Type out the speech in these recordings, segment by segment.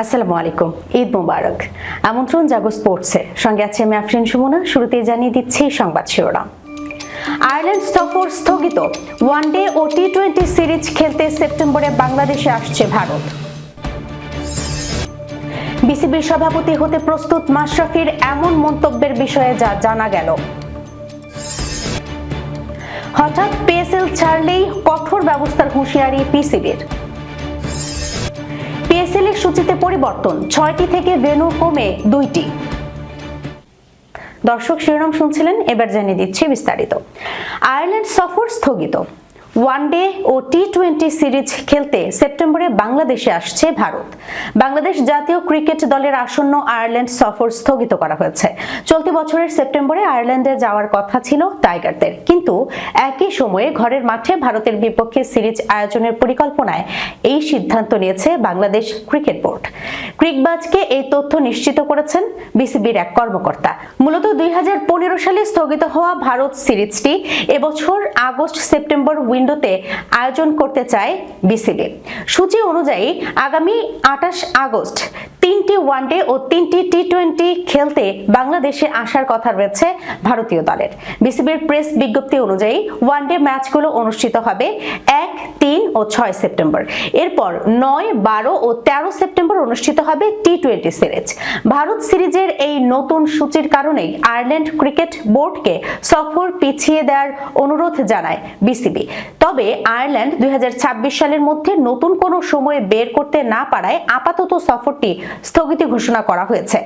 আসসালামু আলাইকুম, ঈদ মুবারক। আমন্ত্রণ জাগো স্পোর্টসে, সঙ্গে আছে আমি আফরিন সুমনা। শুরুতেই জানিয়ে দিচ্ছি সংবাদ শিরোনাম। আয়ারল্যান্ড সফর স্থগিত, ওয়ানডে ও টি-20 সিরিজ খেলতে সেপ্টেম্বরে বাংলাদেশে আসছে ভারত। বিসিবির সভাপতি হতে প্রস্তুত মাশরাফির এমন মন্তব্যের বিষয়ে যা জানা গেল। হঠাৎ পিএসএল ছাড়লেই কঠোর ব্যবস্থার হুঁশিয়ারি পিসিবির। পিএসএল এর সূচিতে পরিবর্তন, 6টি থেকে ভেন্যু কমে 2টি। দর্শক, শিরোনাম শুনছিলেন, এবার জানিয়ে দিচ্ছি বিস্তারিত। আয়ারল্যান্ড সফর স্থগিত, ওয়ানডে ও টি-20 সিরিজ খেলতে সেপ্টেম্বরে বাংলাদেশে আসছে ভারত। বাংলাদেশ জাতীয় ক্রিকেট দলের আসন্ন আয়ারল্যান্ড সফর স্থগিত করা হয়েছে। চলতি বছরের সেপ্টেম্বরে আয়ারল্যান্ডে যাওয়ার কথা ছিল টাইগারদের, কিন্তু একই সময়ে ঘরের মাঠে ভারতের বিপক্ষে সিরিজ আয়োজনের পরিকল্পনায় এই সিদ্ধান্ত নিয়েছে বাংলাদেশ ক্রিকেট বোর্ড। ক্রিকবাজকে এই তথ্য নিশ্চিত করেছেন বিসিবির এক কর্মকর্তা। মূলত 2015 সালে স্থগিত হওয়া ভারত সিরিজটি এবছর আগস্ট সেপ্টেম্বর উইন্ডোতে আয়োজন করতে চায় বিসিবি। সূচি অনুযায়ী আগামী 28 আগস্ট 3টি ওয়ানডে ও 3টি টি-20 খেলতে বাংলাদেশে আসার কথা রয়েছে ভারতীয় দলের। বিসিবির প্রেস বিজ্ঞপ্তি অনুযায়ী ওয়ানডে ম্যাচগুলো অনুষ্ঠিত হবে 1, 3 ও 6 সেপ্টেম্বর। এরপর 9, 12 ও 13 সেপ্টেম্বর অনুষ্ঠিত হবে টি-20 সিরিজ। ভারত সিরিজের এই নতুন সূচির কারণেই আয়ারল্যান্ড ক্রিকেট বোর্ডকে সফর পিছিয়ে দেওয়ার অনুরোধ জানায় বিসিবি। তবে আয়ারল্যান্ড 2026 সালের মধ্যে নতুন কোনো সময় বের করতে না পারায় আপাতত সফরটি স্থগিত ঘোষণা করা হয়েছে।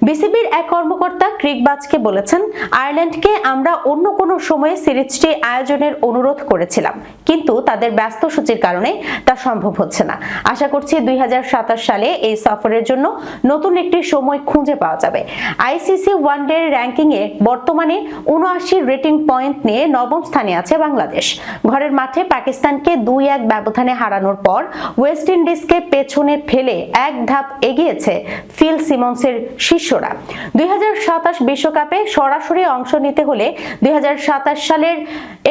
বিসিবির এক কর্মকর্তা ক্রিকবাজকে বলেছেন, আয়ারল্যান্ডকে আমরা অন্য কোনো সময়ে সিরিজটি আয়োজনের অনুরোধ করেছিলাম, কিন্তু তাদের ব্যস্ত সূচির কারণে তা সম্ভব হচ্ছে না। আশা করছি 2027 সালে এই সফরের জন্য নতুন একটি সময় খুঁজে পাওয়া যাবে। আইসিসি ওয়ানডে র্যাঙ্কিং এ বর্তমানে 79 রেটিং পয়েন্ট নিয়ে নবম স্থানে আছে বাংলাদেশ। ঘরের মাঠে পাকিস্তানকে 2-1 ব্যবধানে হারানোর পর ওয়েস্ট ইন্ডিজকে পেছনে ফেলে এক ধাপ এগিয়েছে ফিল সিমন্সের শিষ্যরা। 2027 বিশ্বকাপে সরাসরি অংশ নিতে হলে 2027 সালের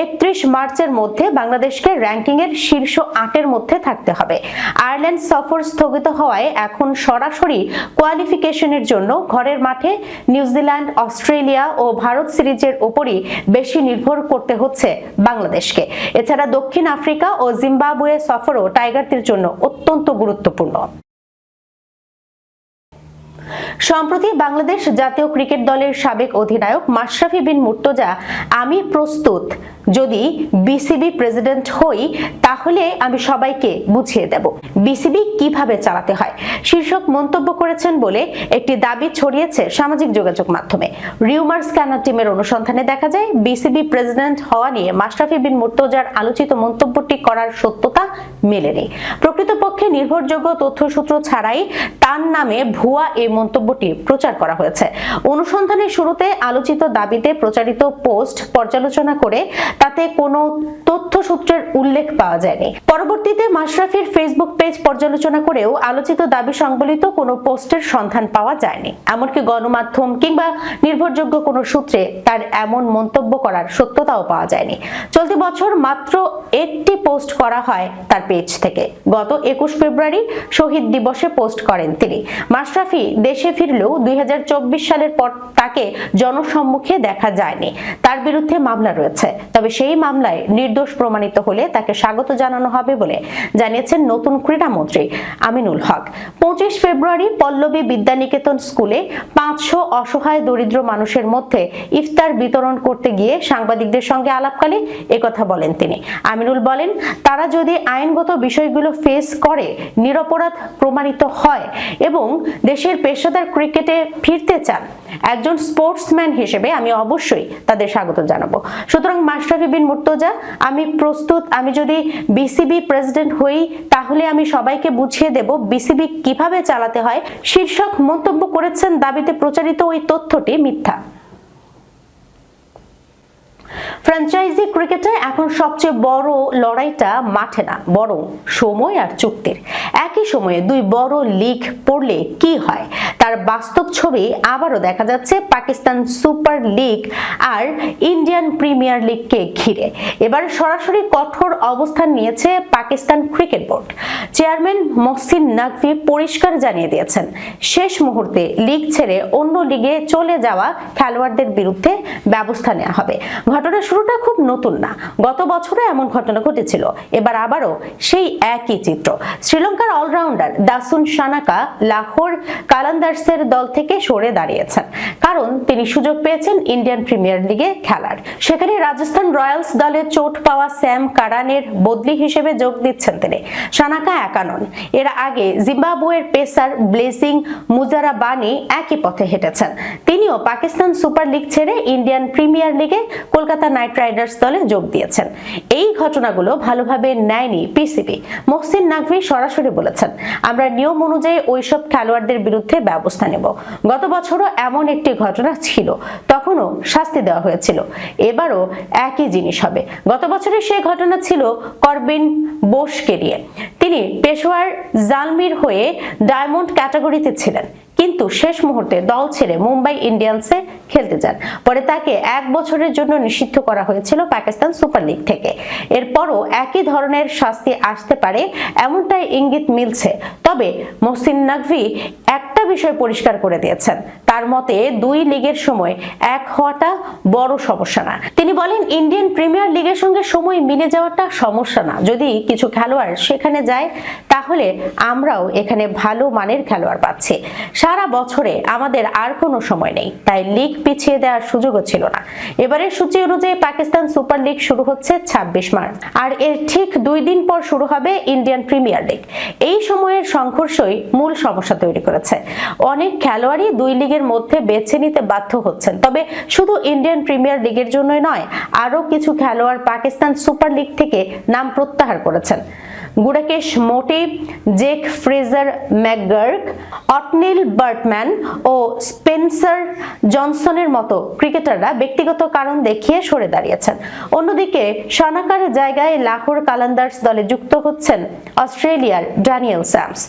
31 মার্চের মধ্যে বাংলাদেশকে র্যাঙ্কিং এর শীর্ষ 8 মধ্যে থাকতে হবে। আয়ারল্যান্ড সফর স্থগিত হওয়ায় এখন সরাসরি কোয়ালিফিকেশনের জন্য ঘরের মাঠে নিউজিল্যান্ড, অস্ট্রেলিয়া ও ভারত সিরিজের উপরই বেশি নির্ভর করতে হচ্ছে বাংলাদেশকে। এছাড়া দক্ষিণ আফ্রিকা ও জিম্বাবুয়ে সফরও টাইগারদের জন্য অত্যন্ত গুরুত্বপূর্ণ। সম্প্রতি বাংলাদেশ জাতীয় ক্রিকেট দলের সাবেক অধিনায়ক মাশরাফি বিন মুর্তজা আমি প্রস্তুত, যদি বিসিবি প্রেসিডেন্ট হই তাহলে আমি সবাইকে বুঝিয়ে দেব বিসিবি কিভাবে চালাতে হয় শীর্ষক মন্তব্য করেছেন বলে একটি দাবি ছড়িয়েছে সামাজিক যোগাযোগ মাধ্যমে। রিউমার স্ক্যানার টিমের অনুসন্ধানে দেখা যায়, বিসিবি প্রেসিডেন্ট হওয়া নিয়ে মাশরাফি বিন মুর্তজার আলোচিত মন্তব্যটি করার সত্যতা মেলেনি। প্রকৃতপক্ষে নির্ভরযোগ্য তথ্যসূত্র ছাড়াই তার নামে ভুয়া এই মন্তব্যটি প্রচার করা হয়েছে। অনুসন্ধানের শুরুতে আলোচিত দাবিতে প্রচারিত পোস্ট পর্যালোচনা করে তাতে কোনো তথ্যসূত্রের উল্লেখ পাওয়া যায়নি। পরবর্তীতে মাশরাফির ফেসবুক পেজ পর্যালোচনা করেও আলোচিত দাবি সংবলিত কোনো পোস্টের সন্ধান পাওয়া যায়নি। এমনকি গণমাধ্যম কিংবা নির্ভরযোগ্য কোনো সূত্রে তার এমন মন্তব্য করার সত্যতাও পাওয়া যায়নি। চলতি বছর মাত্র একটি পোস্ট করা হয় তার পেজ থেকে। গত 21 ফেব্রুয়ারি শহীদ দিবসে পোস্ট করেন তিনি। মাশরাফি দেশে ফিরলেও 2024 সালের পর তাকে জনসম্মুখে দেখা যায়নি। তার বিরুদ্ধে মামলা রয়েছে, তবে সেই মামলায় নির্দোষ প্রমাণিত হলে তাকে স্বাগত জানানো হবে বলে জানিয়েছেন নতুন ক্রীড়ামন্ত্রী আমিনুল হক। 25 ফেব্রুয়ারি পল্লবী বিদ্যানিকেতন স্কুলে 500 অসহায় দরিদ্র মানুষের মধ্যে ইফতার বিতরণ করতে গিয়ে সাংবাদিকদের সঙ্গে আলাপকালে একথা বলেন তিনি। আমিনুল বলেন, তারা যদি আইনগত বিষয়গুলো ফেস করে, নিরপরাধ প্রমাণিত হয় এবং দেশের পেশাদার ক্রিকেটে ফিরতে চান, একজন স্পোর্টসম্যান হিসেবে আমি অবশ্যই তাদের স্বাগত জানাবো। সুতরাং মাশরাফি বিন মুর্তজা আমি প্রস্তুত, আমি যদি বিসিবি প্রেসিডেন্ট হই তাহলে আমি সবাইকে বুঝিয়ে দেব বিসিবি কিভাবে চালাতে হয় শীর্ষক মন্তব্য করেছেন। দাবিতে প্রচারিত ওই তথ্যটি মিথ্যা। ফ্র্যাঞ্চাইজি ক্রিকেটে এখন সবচেয়ে বড় লড়াইটা মাঠে না, বরং সময় আর চুক্তির। একই সময়ে দুই বড় লিগ পড়লে কি হয় তার বাস্তব ছবি আবারও দেখা যাচ্ছে পাকিস্তান সুপার লিগ আর ইন্ডিয়ান প্রিমিয়ার লিগকে ঘিরে। এবার সরাসরি কঠোর অবস্থান নিয়েছে Pakistan cricket board. Chairman Mohsin Naqvi পরিষ্কার জানিয়ে দিয়েছেন, শেষ মুহূর্তে লিগ ছেড়ে অন্য লিগে চলে যাওয়া খেলোয়াড়দের বিরুদ্ধে ব্যবস্থা নেওয়া হবে। ঘটনার শুরুটা খুব নতুন না, গত বছরে এমন ঘটনা ঘটেছিল। এবার আবারও সেই একই চিত্র। শ্রীলঙ্কার অলরাউন্ডার দাসুন সানাকা লাহোর কালান্দার্সের দল থেকে সরে দাঁড়িয়েছেন, কারণ তিনি সুযোগ পেয়েছেন ইন্ডিয়ান প্রিমিয়ার লিগে খেলার। সেখানে রাজস্থান রয়্যালস দলে চোট পাওয়া স্যাম কারানের বদলি হিসেবে যোগ দিচ্ছেন তিনি। সানাকা একা নন, এর আগে জিম্বাবুয়ের পেসার ব্লেসিং মুজারাবানি একই পথে হেঁটেছেন। তিনিও পাকিস্তান সুপার লিগ ছেড়ে ইন্ডিয়ান প্রিমিয়ার লিগে কলকাতা নাইট রাইডার্স দলে যোগ দিয়েছেন। এই ঘটনাগুলো ভালোভাবে নেয়নি পিসিবি। মোহসিন নাকভি সরাসরি বলেছেন, আমরা নিয়ম অনুযায়ী ওইসব খেলোয়াড়দের বিরুদ্ধে ব্যবস্থা নেব। গত বছরও এমন একটি ঘটনা ছিল, তখনও শাস্তি দেওয়া হয়েছিল। এবারও একই জিনিস হবে। গত বছরের সেই ঘটনা ছিল করবিন বোসকে নিয়ে। তিনি পেশোয়ার জালমির হয়ে ডায়মন্ড ক্যাটাগরিতে ছিলেন, কিন্তু শেষ মুহূর্তে দল ছেড়ে মুম্বাই ইন্ডিয়ান্সে খেলতে যান। পরে তাকে 1 বছরের জন্য নিষিদ্ধ করা হয়েছিল পাকিস্তান সুপার লিগ থেকে। এরপরও একই ধরনের শাস্তি আসতে পারে এমনটাই ইঙ্গিত মিলছে। তবে মোহসিন নাকভি একটা বিষয় পরিষ্কার করে দিয়েছেন, তার মতে 2 লিগের সময় এক হওয়াটা বড় সমস্যা না। তিনি বলেন, ইন্ডিয়ান প্রিমিয়ার লিগের সঙ্গে সময় মিলে যাওয়াটা সমস্যা না। যদি কিছু খেলোয়াড় সেখানে যায় তাহলে আমরাও এখানে ভালো মানের খেলোয়াড় পাচ্ছি। সারা বছরে আমাদের আর কোনো সময় নেই, তাই লিগ পিছিয়ে দেওয়ার সুযোগও ছিল না। এবারের সূচি অনুযায়ী পাকিস্তান সুপার লিগ শুরু হচ্ছে 26 মার্চ, আর এর ঠিক 2 দিন পর শুরু হবে ইন্ডিয়ান প্রিমিয়ার লিগ। এই সময়ের সংঘর্ষই মূল সমস্যা তৈরি করেছে। অনেক খেলোয়াড়ই 2 লিগের মধ্যে বেছে নিতে বাধ্য হচ্ছেন। তবে শুধু ইন্ডিয়ান প্রিমিয়ার লিগের জন্যই নয়, আরও কিছু খেলোয়াড় পাকিস্তান সুপার লিগ থেকে নাম প্রত্যাহার করেছেন। Gudakesh Motie, Jake Fraser McGurk, Ottneil Baartman ও স্পেন্সার জনসনের মতো ক্রিকেটাররা ব্যক্তিগত কারণ দেখিয়ে সরে দাঁড়িয়েছেন। অন্যদিকে সানাকার জায়গায় লাহোর কালান্দার্স দলে যুক্ত হচ্ছেন অস্ট্রেলিয়ার ড্যানিয়েল স্যামস।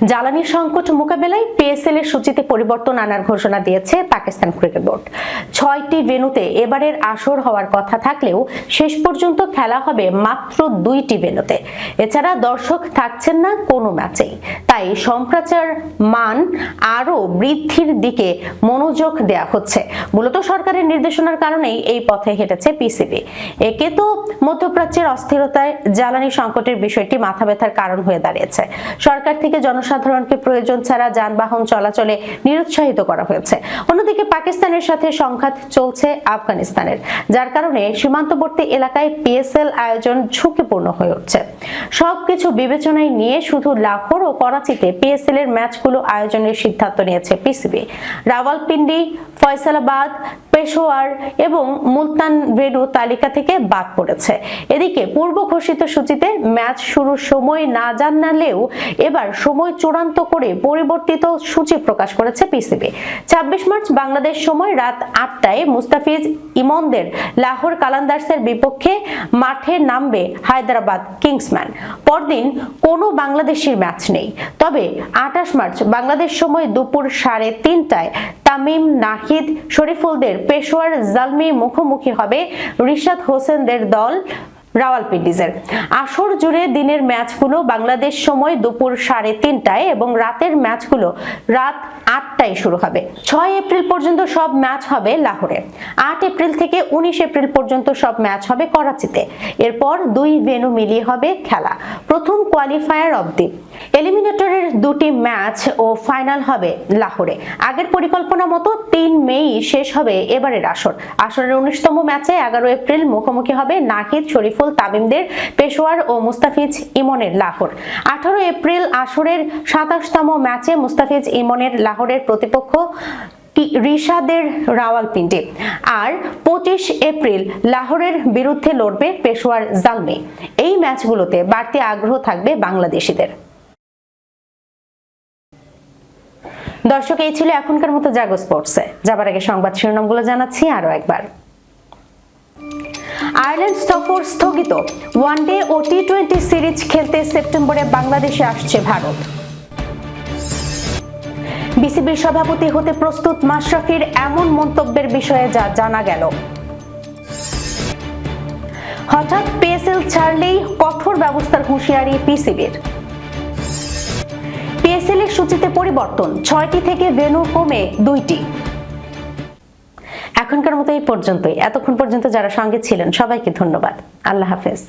জ্বালানি সংকট মোকাবেলায় পিএসএল এর সূচিতে পরিবর্তন আনার ঘোষণা দিয়েছে পাকিস্তান ক্রিকেট বোর্ড। 6টি ভেন্যুতে এবারের আসর হওয়ার কথা থাকলেও শেষ পর্যন্ত খেলা হবে মাত্র 2টি ভেন্যুতে। এছাড়া দর্শক থাকছেন না কোনো ম্যাচেই, তাই সম্প্রচার মান আরও বৃদ্ধির দিকে মনোযোগ দেওয়া হচ্ছে। মূলত সরকারের নির্দেশনার কারণেই এই পথে হেঁটেছে পিসিবি। একে তো মধ্যপ্রাচ্যের অস্থিরতায় জ্বালানি সংকটের বিষয়টি মাথা ব্যথার কারণ হয়ে দাঁড়িয়েছে। সরকার থেকে জনসাধারণকে প্রয়োজন ছাড়া যানবাহন চলাচলে নিরুৎসাহিত করা হয়েছে। অন্যদিকে পাকিস্তানের সাথে সংঘাত চলছে আফগানিস্তানের, যার কারণে সীমান্তবর্তী এলাকায় পিএসএল আয়োজন ঝুঁকিপূর্ণ হয়ে উঠছে। সবকিছু বিবেচনায় নিয়ে শুধু লাহোর ও করাচিতে পিএসএল এর ম্যাচগুলো আয়োজনের সিদ্ধান্ত নিয়েছে পিসিবি। রাওয়ালপিন্ডি, ফয়সালাবাদ, পেশোয়ার এবং মুলতান ভেন্যু তালিকা থেকে বাদ পড়েছে। এদিকে পূর্ব ঘোষিত সূচিতে ম্যাচ শুরুর সময় না জানালেও এবার সময় চূড়ান্ত করে পরিবর্তিত সূচি প্রকাশ করেছে পিসিবি। 26 মার্চ বাংলাদেশ সময় রাত 8টায় মুস্তাফিজ ইমনদের লাহোর কালান্দার্সের বিপক্ষে মাঠে নামবে হায়দ্রাবাদ কিংসম্যান। পরদিন কোনো বাংলাদেশির ম্যাচ নেই। তবে 28 মার্চ বাংলাদেশ সময় দুপুর 3:30টায় তামিম, নাহিদ, শরীফুলদের পেশোয়ার জালমি মুখোমুখি হবে রিশাদ হোসেনদের দল রাওয়ালপিন্ডিজের। আসর জুড়ে দিনের ম্যাচগুলো বাংলাদেশ সময় দুপুর 3:30টায় এবং রাতের ম্যাচগুলো রাত 8টায় শুরু হবে। 6 এপ্রিল পর্যন্ত সব ম্যাচ হবে লাহোরে। 8 এপ্রিল থেকে 19 এপ্রিল পর্যন্ত সব ম্যাচ হবে করাচিতে। এরপর 2 ভেন্যু মিলিয়ে হবে খেলা। প্রথম কোয়ালিফায়ার অবধি এলিমিনেটরের 2টি ম্যাচ ও ফাইনাল হবে লাহোরে। আগের পরিকল্পনা মতো 3 মেই শেষ হবে এবারের আসর। আসরের 19তম ম্যাচে 11 এপ্রিল মুখোমুখি হবে নাহিদ, শরীফুল, তামিমদের পেশোয়ার ও মুস্তাফিজ ইমনের লাহোর। 18 এপ্রিল আসরের 27তম ম্যাচে মুস্তাফিজ ইমনের লাহোরের প্রতিপক্ষ রিশাদের রাওয়ালপিন্ডি। আর 25 এপ্রিল লাহোরের বিরুদ্ধে লড়বে পেশোয়ার জালমি। এই ম্যাচগুলোতে বাড়তি আগ্রহ থাকবে বাংলাদেশিদের। দর্শক, এই ছিল এখনকার মতো জাগো স্পোর্টসে। যাবার আগে সংবাদ শিরোনামগুলো জানাচ্ছি আরো একবার। আয়ারল্যান্ড সফর স্থগিত। ওয়ানডে ও টি-20 সিরিজ খেলতে সেপ্টেম্বরে বাংলাদেশে আসছে ভারত। বিসিবির সভাপতি হতে প্রস্তুত মাশরাফির এমন মন্তব্যের বিষয়ে যা জানা গেল। হঠাৎ পিএসএল ছাড়লেই কঠোর ব্যবস্থার হুঁশিয়ারি পিসিবির। পিএসএল এর সূচিতে পরিবর্তন, 6টি থেকে ভেন্যু কমে 2টি। এখনকার মতো এই পর্যন্তই। এতক্ষণ পর্যন্ত যারা সঙ্গে ছিলেন সবাইকে ধন্যবাদ। আল্লাহ হাফেজ।